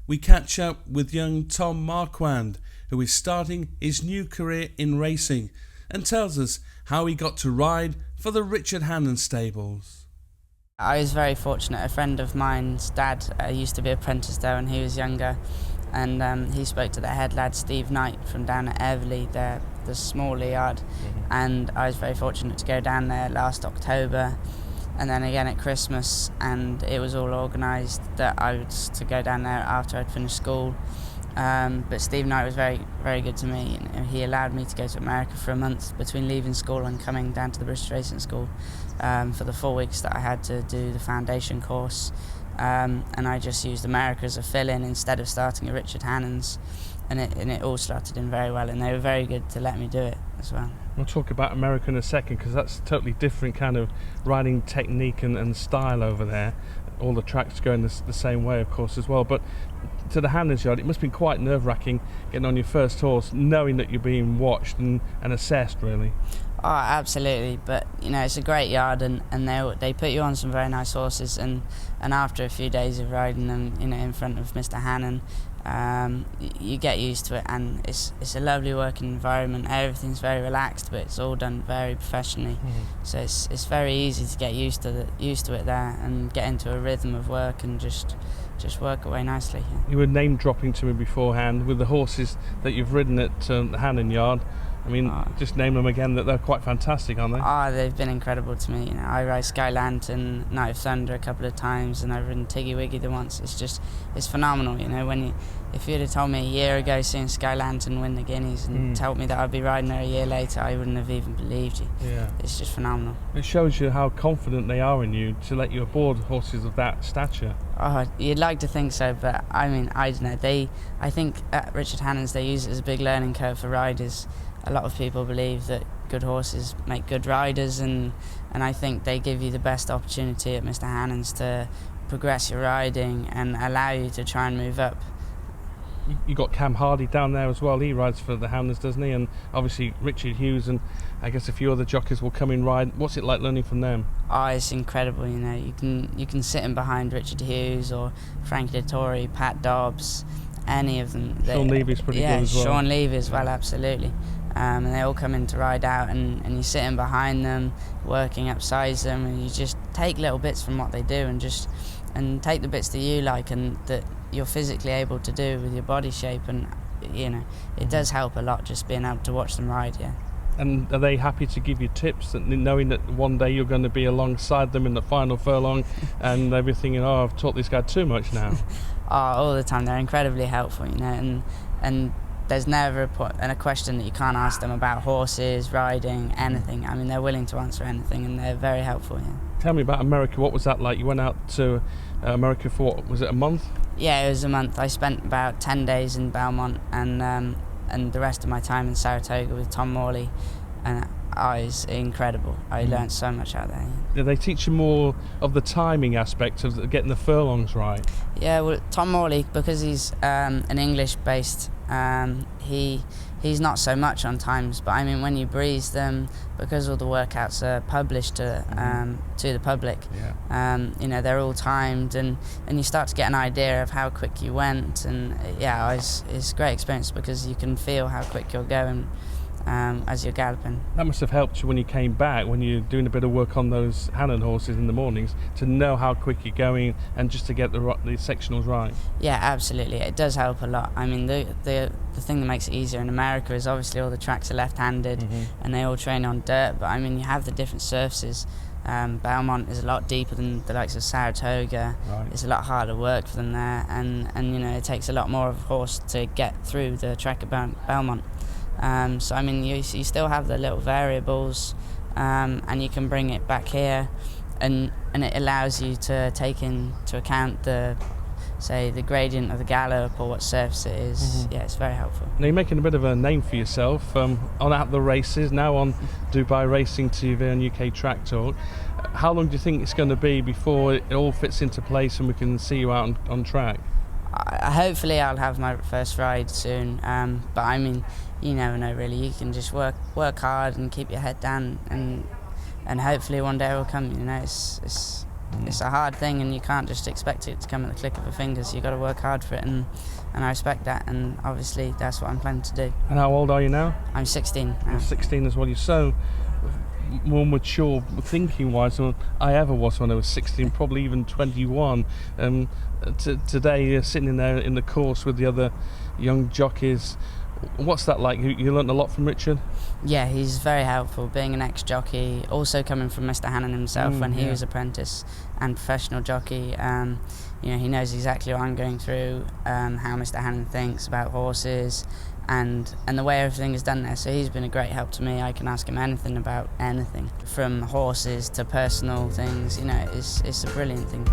we catch up with young Tom Marquand, who is starting his new career in racing, and tells us how he got to ride for the Richard Hannon stables. I was very fortunate. A friend of mine's dad used to be apprenticed there when he was younger, and he spoke to the head lad Steve Knight from down at Everley, the smaller yard, and I was very fortunate to go down there last October and then again at Christmas, and it was all organised that I was to go down there after I'd finished school. But Steve Knight was very, very good to me. He allowed me to go to America for a month between leaving school and coming down to the British Racing School for the 4 weeks that I had to do the foundation course. And I just used America as a fill-in instead of starting at Richard Hannon's, and it all slotted in very well, and they were very good to let me do it as well. We'll talk about America in a second, because that's a totally different kind of riding technique and style over there. All the tracks going the same way, of course, as well. But to the Hannon's yard, it must have been quite nerve-wracking getting on your first horse, knowing that you're being watched and assessed, really. Oh, absolutely. But it's a great yard, and they put you on some very nice horses, and after a few days of riding them, in front of Mr. Hannon, you get used to it, and it's a lovely working environment. Everything's very relaxed, but it's all done very professionally. So it's very easy to get used to it there and get into a rhythm of work and just work away nicely. You were name dropping to me beforehand with the horses that you've ridden at the Hannon yard. I mean, just name them again. That they're quite fantastic, aren't they? They've been incredible to me. I ride Sky Lantern, Night of Thunder a couple of times, and I've ridden Tiggy Wiggy the once. It's phenomenal. If you'd have told me a year ago seeing Sky Lantern win the Guineas and told me that I'd be riding her a year later, I wouldn't have even believed you. Yeah, it's just phenomenal. It shows you how confident they are in you to let you aboard horses of that stature. You'd like to think so, but I don't know. I think at Richard Hannon's they use it as a big learning curve for riders. A lot of people believe that good horses make good riders, and I think they give you the best opportunity at Mr. Hannon's to progress your riding and allow you to try and move up. You got Cam Hardy down there as well. He rides for the Hannons, doesn't he? And obviously Richard Hughes, and I guess a few other jockeys will come in ride. What's it like learning from them? It's incredible. You can sit in behind Richard Hughes or Frank Dettori, Pat Dobbs, any of them. Sean Levy's pretty good as well. Yeah, Sean Levy as well, absolutely. And they all come in to ride out, and you're sitting behind them, working upsize them, and you just take little bits from what they do and take the bits that you like and that you're physically able to do with your body shape, and it does help a lot just being able to watch them ride. Yeah. And are they happy to give you tips, knowing that one day you're going to be alongside them in the final furlong, and they'll be thinking, I've taught this guy too much now? All the time. They're incredibly helpful, and there's never a question that you can't ask them about horses, riding, anything. I mean, they're willing to answer anything, and they're very helpful. Yeah. Tell me about America. What was that like? You went out to America for what? Was it a month? Yeah, it was a month. I spent about 10 days in Belmont, and the rest of my time in Saratoga with Tom Morley, and it's incredible. I learned so much out there. Did they teach you more of the timing aspect of getting the furlongs right? Yeah, well, Tom Morley, because he's an English-based, he's not so much on times, but I mean, when you breeze them, because all the workouts are published to the public, they're all timed, and you start to get an idea of how quick you went, and it's a great experience because you can feel how quick you're going as you're galloping. That must have helped you when you came back, when you're doing a bit of work on those Hannon horses in the mornings, to know how quick you're going and just to get the sectionals right. Yeah, absolutely. It does help a lot. I mean, the thing that makes it easier in America is obviously all the tracks are left-handed and they all train on dirt, but I mean, you have the different surfaces. Belmont is a lot deeper than the likes of Saratoga. Right. It's a lot harder work for them there, and it takes a lot more of a horse to get through the track at Belmont. So I mean, you still have the little variables, and you can bring it back here, and it allows you to take into account the gradient of the gallop or what surface it is. Yeah, it's very helpful. Now you're making a bit of a name for yourself on At the Races, now on Dubai Racing TV and UK Track Talk. How long do you think it's going to be before it all fits into place and we can see you out on track? Hopefully I'll have my first ride soon, but I mean, you never know really. You can just work hard and keep your head down, and hopefully one day it will come. It's a hard thing, and you can't just expect it to come at the click of a finger, so you've got to work hard for it, and I respect that, and obviously that's what I'm planning to do. And how old are you now? I'm 16 now. You're 16 as well. You're so more mature thinking-wise than I ever was when I was 16, probably even 21. Today you're sitting in there in the course with the other young jockeys. What's that like? You learnt a lot from Richard? Yeah, he's very helpful, being an ex-jockey, also coming from Mr. Hannon himself when he was apprentice and professional jockey. He knows exactly what I'm going through, how Mr. Hannon thinks about horses, and the way everything is done there. So he's been a great help to me. I can ask him anything about anything, from horses to personal things. It's a brilliant thing.